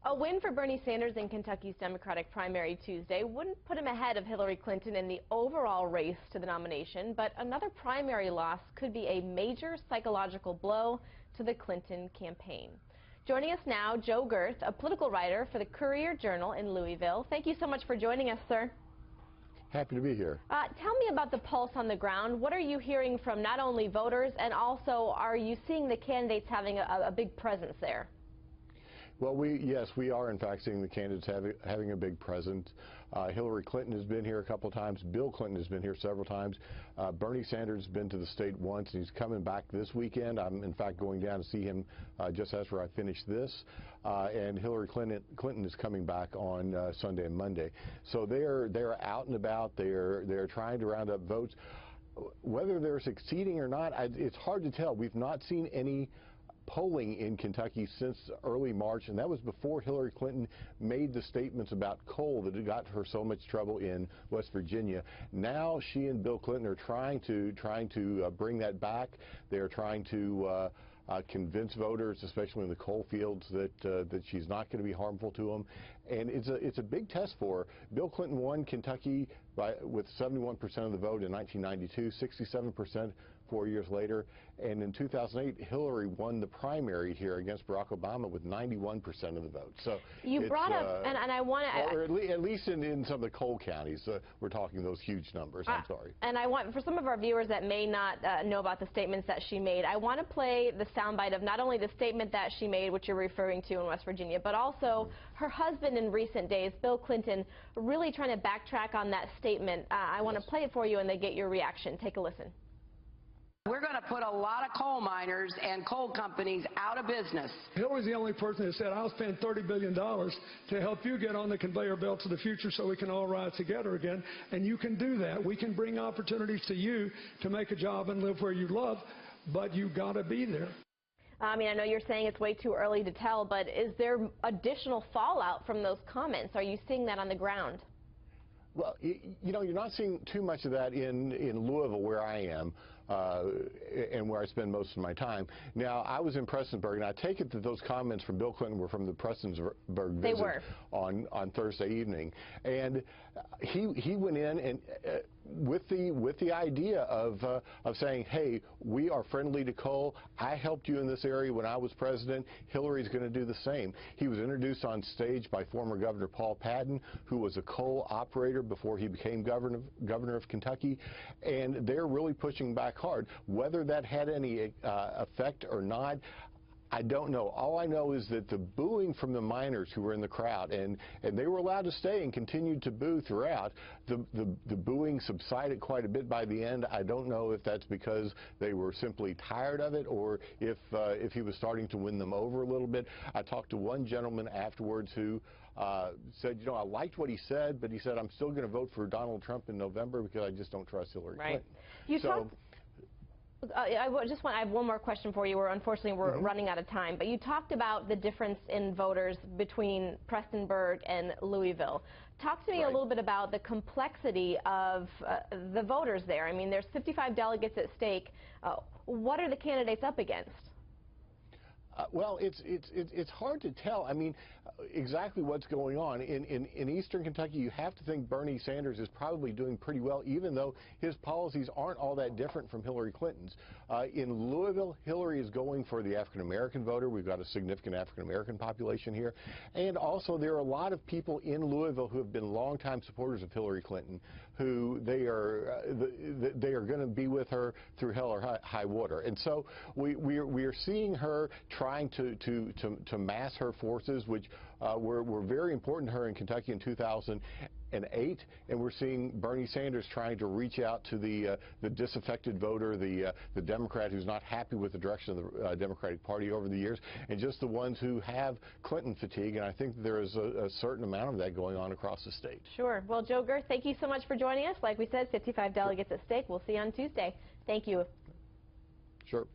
A win for Bernie Sanders in Kentucky's Democratic primary Tuesday wouldn't put him ahead of Hillary Clinton in the overall race to the nomination, but another primary loss could be a major psychological blow to the Clinton campaign. Joining us now, Joe Gerth, a political writer for the Courier-Journal in Louisville. Thank you so much for joining us, sir. Happy to be here. Tell me about the pulse on the ground. What are you hearing from not only voters, and also are you seeing the candidates having a big presence there? Well, yes, we are in fact seeing the candidates having a big presence. Hillary Clinton has been here a couple of times. Bill Clinton has been here several times. Bernie Sanders has been to the state once, and he's coming back this weekend. I'm in fact going down to see him just after I finish this. And Hillary Clinton is coming back on Sunday and Monday. So they're out and about. They're trying to round up votes. Whether they're succeeding or not, it's hard to tell. We've not seen any polling in Kentucky since early March, and that was before Hillary Clinton made the statements about coal that had got her so much trouble in West Virginia. Now she and Bill Clinton are trying to bring that back. They're trying to convince voters, especially in the coal fields, that she's not going to be harmful to them. And it's a big test for her. Bill Clinton won Kentucky with 71% of the vote in 1992, 67% 4 years later, and in 2008, Hillary won the primary here against Barack Obama with 91% of the vote. So you brought up, and I want to, or at least in some of the coal counties, we're talking those huge numbers. I'm sorry. And I want, for some of our viewers that may not know about the statements that she made, I want to play the soundbite of not only the statement that she made, which you're referring to in West Virginia, but also her husband in recent days, Bill Clinton, really trying to backtrack on that statement. I want to play it for you and then get your reaction. Take a listen. We're going to put a lot of coal miners and coal companies out of business. Hillary's the only person that said, I'll spend $30 billion to help you get on the conveyor belt to the future so we can all ride together again. And you can do that. We can bring opportunities to you to make a job and live where you love, but you've got to be there. I mean, I know you're saying it's way too early to tell, but is there additional fallout from those comments? Are you seeing that on the ground? Well, you know, you're not seeing too much of that in Louisville, where I am, and where I spend most of my time. Now, I was in Prestonsburg, and I take it that those comments from Bill Clinton were from the Prestonsburg visit on Thursday evening, and he went in and with the idea of saying, hey, we are friendly to coal. I helped you in this area when I was president. Hillary's going to do the same. He was introduced on stage by former Governor Paul Patton, who was a coal operator before he became governor of Kentucky, and they're really pushing back hard. Whether that had any effect or not, I don't know. All I know is that the booing from the miners who were in the crowd, and they were allowed to stay and continued to boo throughout, the booing subsided quite a bit by the end. I don't know if that's because they were simply tired of it or if he was starting to win them over a little bit. I talked to one gentleman afterwards who said, you know, I liked what he said, but he said, I'm still going to vote for Donald Trump in November because I just don't trust Hillary Clinton. I have one more question for you. Unfortunately, we're running out of time. But you talked about the difference in voters between Prestonsburg and Louisville. Talk to me a little bit about the complexity of the voters there. I mean, there's 55 delegates at stake. What are the candidates up against? Well, it's hard to tell. I mean, exactly what's going on. In eastern Kentucky, you have to think Bernie Sanders is probably doing pretty well, even though his policies aren't all that different from Hillary Clinton's. In Louisville, Hillary is going for the African-American voter. We've got a significant African-American population here. And also, there are a lot of people in Louisville who have been longtime supporters of Hillary Clinton, who they are going to be with her through hell or high water. And so we are seeing her trying to mass her forces, which were very important to her in Kentucky in 2008, and we're seeing Bernie Sanders trying to reach out to the disaffected voter, the Democrat who's not happy with the direction of the Democratic Party over the years, and just the ones who have Clinton fatigue, and I think there is a certain amount of that going on across the state. Sure. Well, Joe Gerth, thank you so much for joining us. Like we said, 55 delegates at stake. We'll see you on Tuesday. Thank you. Sure.